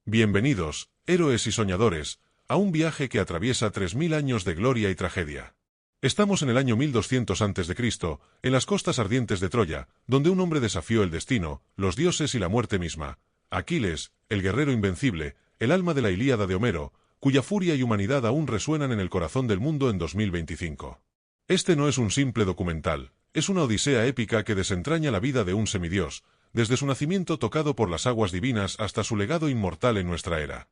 Bienvenidos, héroes y soñadores, a un viaje que atraviesa 3000 años de gloria y tragedia. Estamos en el año 1200 a.C., en las costas ardientes de Troya, donde un hombre desafió el destino, los dioses y la muerte misma. Aquiles, el guerrero invencible, el alma de la Ilíada de Homero, cuya furia y humanidad aún resuenan en el corazón del mundo en 2025. Este no es un simple documental, es una odisea épica que desentraña la vida de un semidios, desde su nacimiento tocado por las aguas divinas hasta su legado inmortal en nuestra era.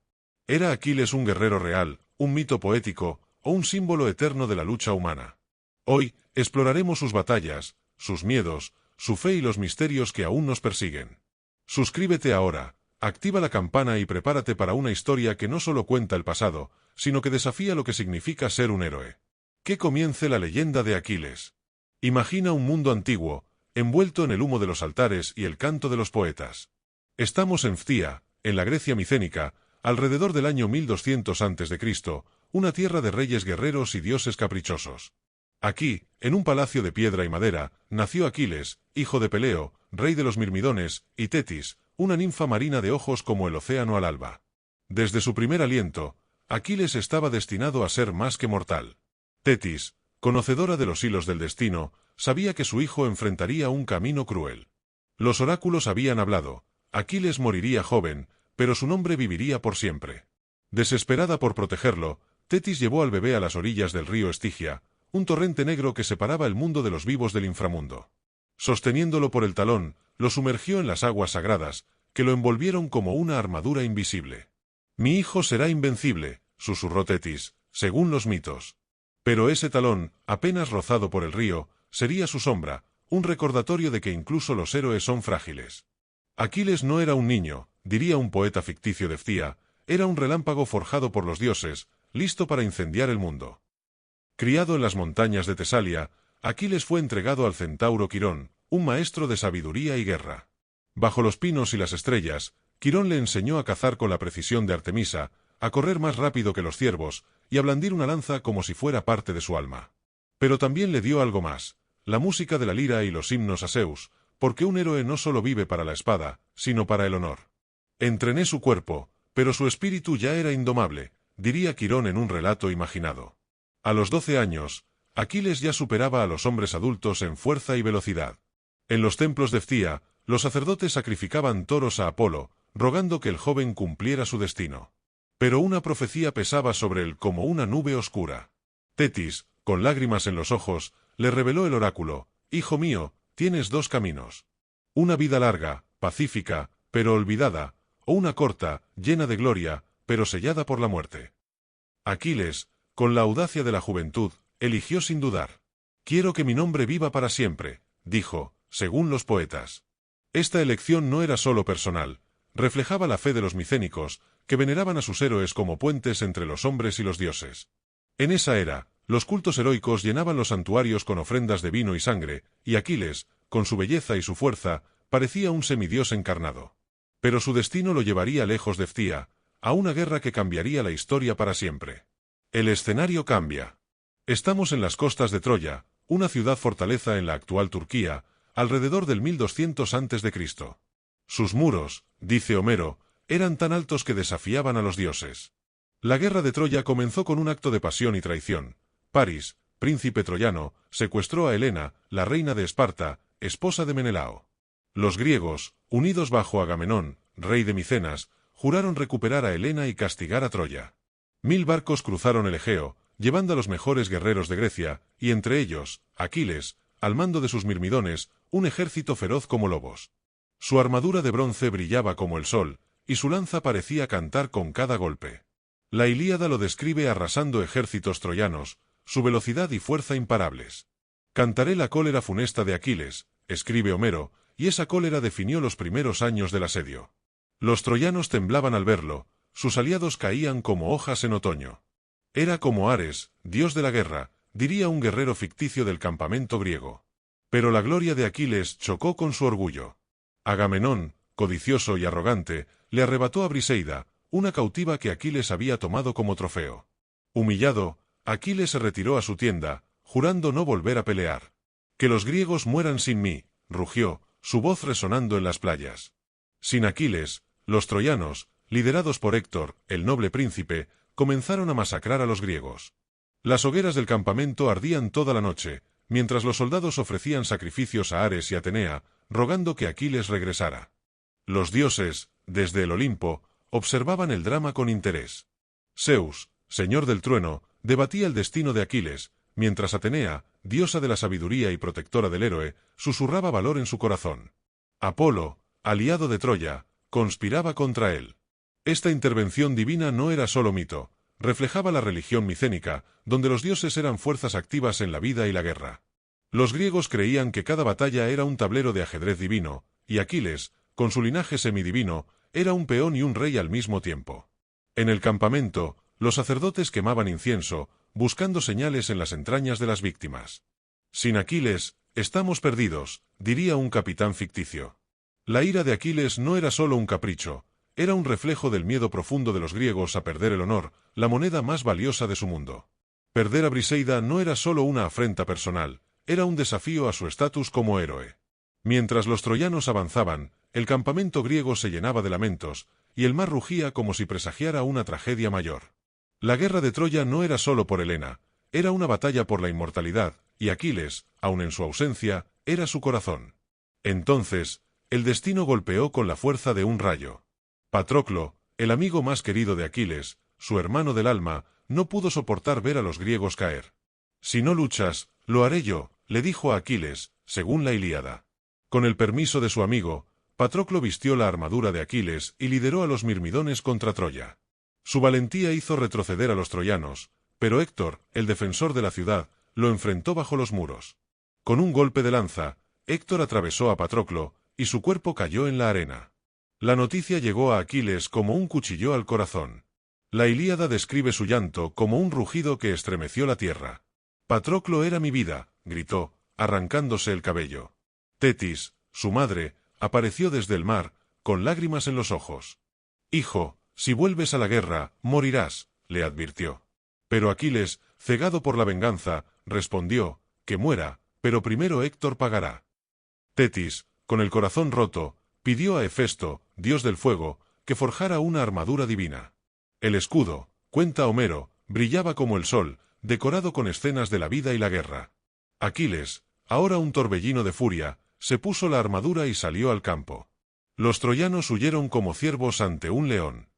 ¿Era Aquiles un guerrero real, un mito poético, o un símbolo eterno de la lucha humana? Hoy, exploraremos sus batallas, sus miedos, su fe y los misterios que aún nos persiguen. Suscríbete ahora, activa la campana y prepárate para una historia que no solo cuenta el pasado, sino que desafía lo que significa ser un héroe. Que comience la leyenda de Aquiles. Imagina un mundo antiguo, envuelto en el humo de los altares y el canto de los poetas. Estamos en Phthia, en la Grecia micénica, alrededor del año 1200 a.C., una tierra de reyes guerreros y dioses caprichosos. Aquí, en un palacio de piedra y madera, nació Aquiles, hijo de Peleo, rey de los Mirmidones, y Tetis, una ninfa marina de ojos como el océano al alba. Desde su primer aliento, Aquiles estaba destinado a ser más que mortal. Tetis, conocedora de los hilos del destino, sabía que su hijo enfrentaría un camino cruel. Los oráculos habían hablado, Aquiles moriría joven, pero su nombre viviría por siempre. Desesperada por protegerlo, Tetis llevó al bebé a las orillas del río Estigia, un torrente negro que separaba el mundo de los vivos del inframundo. Sosteniéndolo por el talón, lo sumergió en las aguas sagradas, que lo envolvieron como una armadura invisible. «Mi hijo será invencible», susurró Tetis, según los mitos. Pero ese talón, apenas rozado por el río, sería su sombra, un recordatorio de que incluso los héroes son frágiles. Aquiles no era un niño, diría un poeta ficticio de Phthia, era un relámpago forjado por los dioses, listo para incendiar el mundo. Criado en las montañas de Tesalia, Aquiles fue entregado al centauro Quirón, un maestro de sabiduría y guerra. Bajo los pinos y las estrellas, Quirón le enseñó a cazar con la precisión de Artemisa, a correr más rápido que los ciervos, y a blandir una lanza como si fuera parte de su alma. Pero también le dio algo más, la música de la lira y los himnos a Zeus, porque un héroe no solo vive para la espada, sino para el honor. Entrené su cuerpo, pero su espíritu ya era indomable, diría Quirón en un relato imaginado. A los 12 años, Aquiles ya superaba a los hombres adultos en fuerza y velocidad. En los templos de Phthia, los sacerdotes sacrificaban toros a Apolo, rogando que el joven cumpliera su destino. Pero una profecía pesaba sobre él como una nube oscura. Tetis, con lágrimas en los ojos, le reveló el oráculo: «Hijo mío, tienes dos caminos. Una vida larga, pacífica, pero olvidada, o una corta, llena de gloria, pero sellada por la muerte». Aquiles, con la audacia de la juventud, eligió sin dudar. «Quiero que mi nombre viva para siempre», dijo, según los poetas. Esta elección no era solo personal, reflejaba la fe de los micénicos, que veneraban a sus héroes como puentes entre los hombres y los dioses. En esa era, los cultos heroicos llenaban los santuarios con ofrendas de vino y sangre, y Aquiles, con su belleza y su fuerza, parecía un semidios encarnado. Pero su destino lo llevaría lejos de Phthia, a una guerra que cambiaría la historia para siempre. El escenario cambia. Estamos en las costas de Troya, una ciudad-fortaleza en la actual Turquía, alrededor del 1200 a.C. Sus muros, dice Homero, eran tan altos que desafiaban a los dioses. La guerra de Troya comenzó con un acto de pasión y traición. Paris, príncipe troyano, secuestró a Helena, la reina de Esparta, esposa de Menelao. Los griegos, unidos bajo Agamenón, rey de Micenas, juraron recuperar a Helena y castigar a Troya. 1000 barcos cruzaron el Egeo, llevando a los mejores guerreros de Grecia, y entre ellos, Aquiles, al mando de sus mirmidones, un ejército feroz como lobos. Su armadura de bronce brillaba como el sol, y su lanza parecía cantar con cada golpe. La Ilíada lo describe arrasando ejércitos troyanos, su velocidad y fuerza imparables. «Cantaré la cólera funesta de Aquiles», escribe Homero, y esa cólera definió los primeros años del asedio. Los troyanos temblaban al verlo, sus aliados caían como hojas en otoño. Era como Ares, dios de la guerra, diría un guerrero ficticio del campamento griego. Pero la gloria de Aquiles chocó con su orgullo. Agamenón, codicioso y arrogante, le arrebató a Briseida, una cautiva que Aquiles había tomado como trofeo. Humillado, Aquiles se retiró a su tienda, jurando no volver a pelear. «Que los griegos mueran sin mí», rugió, su voz resonando en las playas. Sin Aquiles, los troyanos, liderados por Héctor, el noble príncipe, comenzaron a masacrar a los griegos. Las hogueras del campamento ardían toda la noche, mientras los soldados ofrecían sacrificios a Ares y Atenea, rogando que Aquiles regresara. Los dioses, desde el Olimpo, observaban el drama con interés. Zeus, señor del trueno, debatía el destino de Aquiles, mientras Atenea, diosa de la sabiduría y protectora del héroe, susurraba valor en su corazón. Apolo, aliado de Troya, conspiraba contra él. Esta intervención divina no era solo mito, reflejaba la religión micénica, donde los dioses eran fuerzas activas en la vida y la guerra. Los griegos creían que cada batalla era un tablero de ajedrez divino, y Aquiles, con su linaje semidivino, era un peón y un rey al mismo tiempo. En el campamento, los sacerdotes quemaban incienso, buscando señales en las entrañas de las víctimas. Sin Aquiles, estamos perdidos, diría un capitán ficticio. La ira de Aquiles no era solo un capricho, era un reflejo del miedo profundo de los griegos a perder el honor, la moneda más valiosa de su mundo. Perder a Briseida no era solo una afrenta personal, era un desafío a su estatus como héroe. Mientras los troyanos avanzaban, el campamento griego se llenaba de lamentos, y el mar rugía como si presagiara una tragedia mayor. La guerra de Troya no era solo por Helena, era una batalla por la inmortalidad, y Aquiles, aun en su ausencia, era su corazón. Entonces, el destino golpeó con la fuerza de un rayo. Patroclo, el amigo más querido de Aquiles, su hermano del alma, no pudo soportar ver a los griegos caer. «Si no luchas, lo haré yo», le dijo a Aquiles, según la Ilíada. Con el permiso de su amigo, Patroclo vistió la armadura de Aquiles y lideró a los mirmidones contra Troya. Su valentía hizo retroceder a los troyanos, pero Héctor, el defensor de la ciudad, lo enfrentó bajo los muros. Con un golpe de lanza, Héctor atravesó a Patroclo, y su cuerpo cayó en la arena. La noticia llegó a Aquiles como un cuchillo al corazón. La Ilíada describe su llanto como un rugido que estremeció la tierra. «Patroclo era mi vida», gritó, arrancándose el cabello. Tetis, su madre, apareció desde el mar, con lágrimas en los ojos. «Hijo, si vuelves a la guerra, morirás», le advirtió. Pero Aquiles, cegado por la venganza, respondió, «Que muera, pero primero Héctor pagará». Tetis, con el corazón roto, pidió a Hefesto, dios del fuego, que forjara una armadura divina. El escudo, cuenta Homero, brillaba como el sol, decorado con escenas de la vida y la guerra. Aquiles, ahora un torbellino de furia, se puso la armadura y salió al campo. Los troyanos huyeron como ciervos ante un león.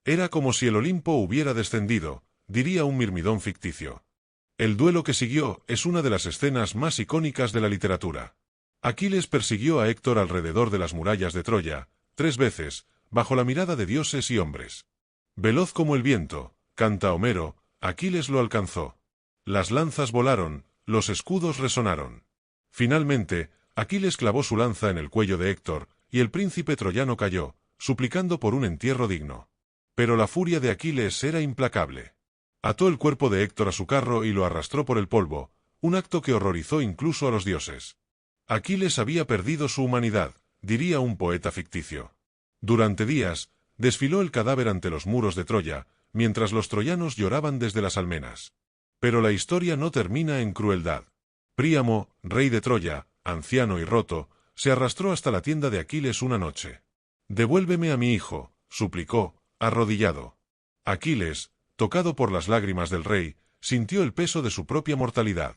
Era como si el Olimpo hubiera descendido, diría un mirmidón ficticio. El duelo que siguió es una de las escenas más icónicas de la literatura. Aquiles persiguió a Héctor alrededor de las murallas de Troya, 3 veces, bajo la mirada de dioses y hombres. Veloz como el viento, canta Homero, Aquiles lo alcanzó. Las lanzas volaron, los escudos resonaron. Finalmente, Aquiles clavó su lanza en el cuello de Héctor, y el príncipe troyano cayó, suplicando por un entierro digno. Pero la furia de Aquiles era implacable. Ató el cuerpo de Héctor a su carro y lo arrastró por el polvo, un acto que horrorizó incluso a los dioses. Aquiles había perdido su humanidad, diría un poeta ficticio. Durante días, desfiló el cadáver ante los muros de Troya, mientras los troyanos lloraban desde las almenas. Pero la historia no termina en crueldad. Príamo, rey de Troya, anciano y roto, se arrastró hasta la tienda de Aquiles una noche. «Devuélveme a mi hijo», suplicó, arrodillado. Aquiles, tocado por las lágrimas del rey, sintió el peso de su propia mortalidad.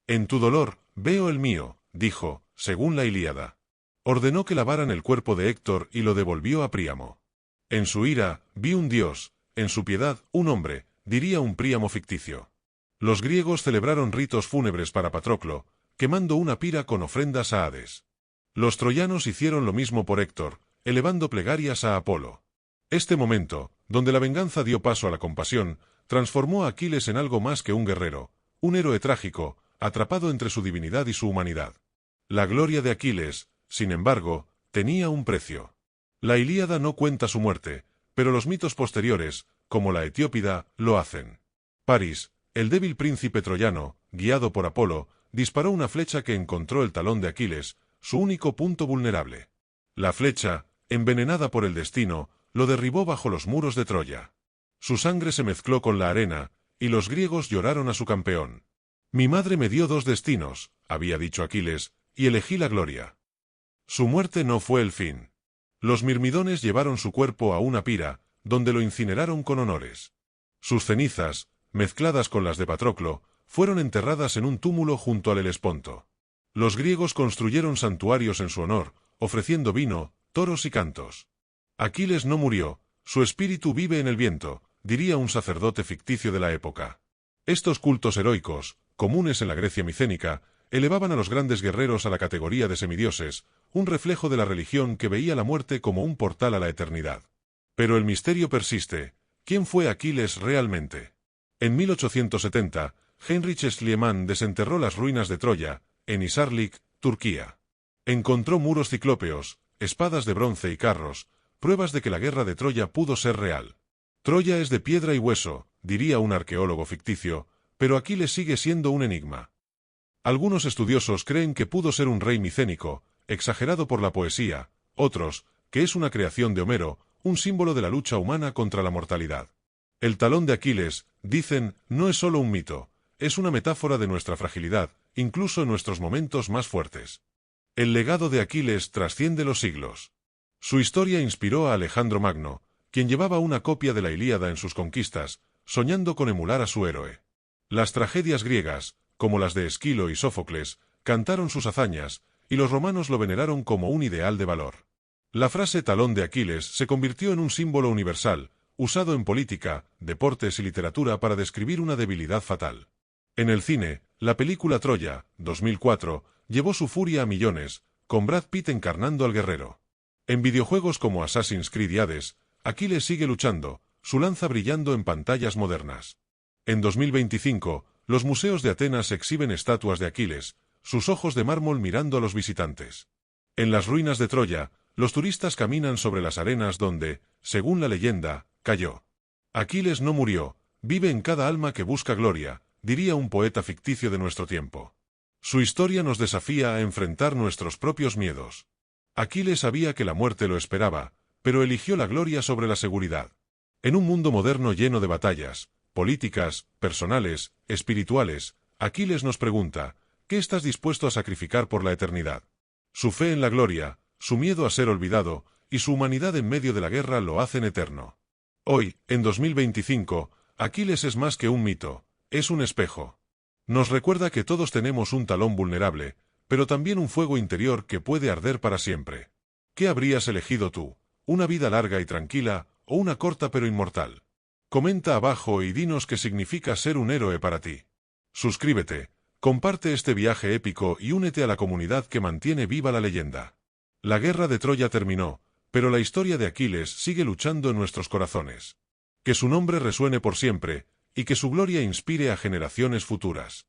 «En tu dolor, veo el mío», dijo, según la Ilíada. Ordenó que lavaran el cuerpo de Héctor y lo devolvió a Príamo. «En su ira, vi un dios, en su piedad, un hombre», diría un Príamo ficticio. Los griegos celebraron ritos fúnebres para Patroclo, quemando una pira con ofrendas a Hades. Los troyanos hicieron lo mismo por Héctor, elevando plegarias a Apolo. Este momento, donde la venganza dio paso a la compasión, transformó a Aquiles en algo más que un guerrero, un héroe trágico, atrapado entre su divinidad y su humanidad. La gloria de Aquiles, sin embargo, tenía un precio. La Ilíada no cuenta su muerte, pero los mitos posteriores, como la Etiópida, lo hacen. París, el débil príncipe troyano, guiado por Apolo, disparó una flecha que encontró el talón de Aquiles, su único punto vulnerable. La flecha, envenenada por el destino, lo derribó bajo los muros de Troya. Su sangre se mezcló con la arena, y los griegos lloraron a su campeón. «Mi madre me dio 2 destinos», había dicho Aquiles, «y elegí la gloria». Su muerte no fue el fin. Los mirmidones llevaron su cuerpo a una pira, donde lo incineraron con honores. Sus cenizas, mezcladas con las de Patroclo, fueron enterradas en un túmulo junto al Helesponto. Los griegos construyeron santuarios en su honor, ofreciendo vino, toros y cantos. Aquiles no murió, su espíritu vive en el viento, diría un sacerdote ficticio de la época. Estos cultos heroicos, comunes en la Grecia micénica, elevaban a los grandes guerreros a la categoría de semidioses, un reflejo de la religión que veía la muerte como un portal a la eternidad. Pero el misterio persiste. ¿Quién fue Aquiles realmente? En 1870, Heinrich Schliemann desenterró las ruinas de Troya, en Hisarlik, Turquía. Encontró muros ciclópeos, espadas de bronce y carros, pruebas de que la guerra de Troya pudo ser real. Troya es de piedra y hueso, diría un arqueólogo ficticio, pero Aquiles sigue siendo un enigma. Algunos estudiosos creen que pudo ser un rey micénico, exagerado por la poesía, otros, que es una creación de Homero, un símbolo de la lucha humana contra la mortalidad. El talón de Aquiles, dicen, no es solo un mito, es una metáfora de nuestra fragilidad, incluso en nuestros momentos más fuertes. El legado de Aquiles trasciende los siglos. Su historia inspiró a Alejandro Magno, quien llevaba una copia de la Ilíada en sus conquistas, soñando con emular a su héroe. Las tragedias griegas, como las de Esquilo y Sófocles, cantaron sus hazañas, y los romanos lo veneraron como un ideal de valor. La frase talón de Aquiles se convirtió en un símbolo universal, usado en política, deportes y literatura para describir una debilidad fatal. En el cine, la película Troya, 2004, llevó su furia a millones, con Brad Pitt encarnando al guerrero. En videojuegos como Assassin's Creed y Hades, Aquiles sigue luchando, su lanza brillando en pantallas modernas. En 2025, los museos de Atenas exhiben estatuas de Aquiles, sus ojos de mármol mirando a los visitantes. En las ruinas de Troya, los turistas caminan sobre las arenas donde, según la leyenda, cayó. Aquiles no murió, vive en cada alma que busca gloria, diría un poeta ficticio de nuestro tiempo. Su historia nos desafía a enfrentar nuestros propios miedos. Aquiles sabía que la muerte lo esperaba, pero eligió la gloria sobre la seguridad. En un mundo moderno lleno de batallas, políticas, personales, espirituales, Aquiles nos pregunta, ¿qué estás dispuesto a sacrificar por la eternidad? Su fe en la gloria, su miedo a ser olvidado, y su humanidad en medio de la guerra lo hacen eterno. Hoy, en 2025, Aquiles es más que un mito, es un espejo. Nos recuerda que todos tenemos un talón vulnerable, pero también un fuego interior que puede arder para siempre. ¿Qué habrías elegido tú? ¿Una vida larga y tranquila, o una corta pero inmortal? Comenta abajo y dinos qué significa ser un héroe para ti. Suscríbete, comparte este viaje épico y únete a la comunidad que mantiene viva la leyenda. La guerra de Troya terminó, pero la historia de Aquiles sigue luchando en nuestros corazones. Que su nombre resuene por siempre, y que su gloria inspire a generaciones futuras.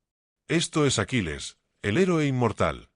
Esto es Aquiles, el héroe inmortal.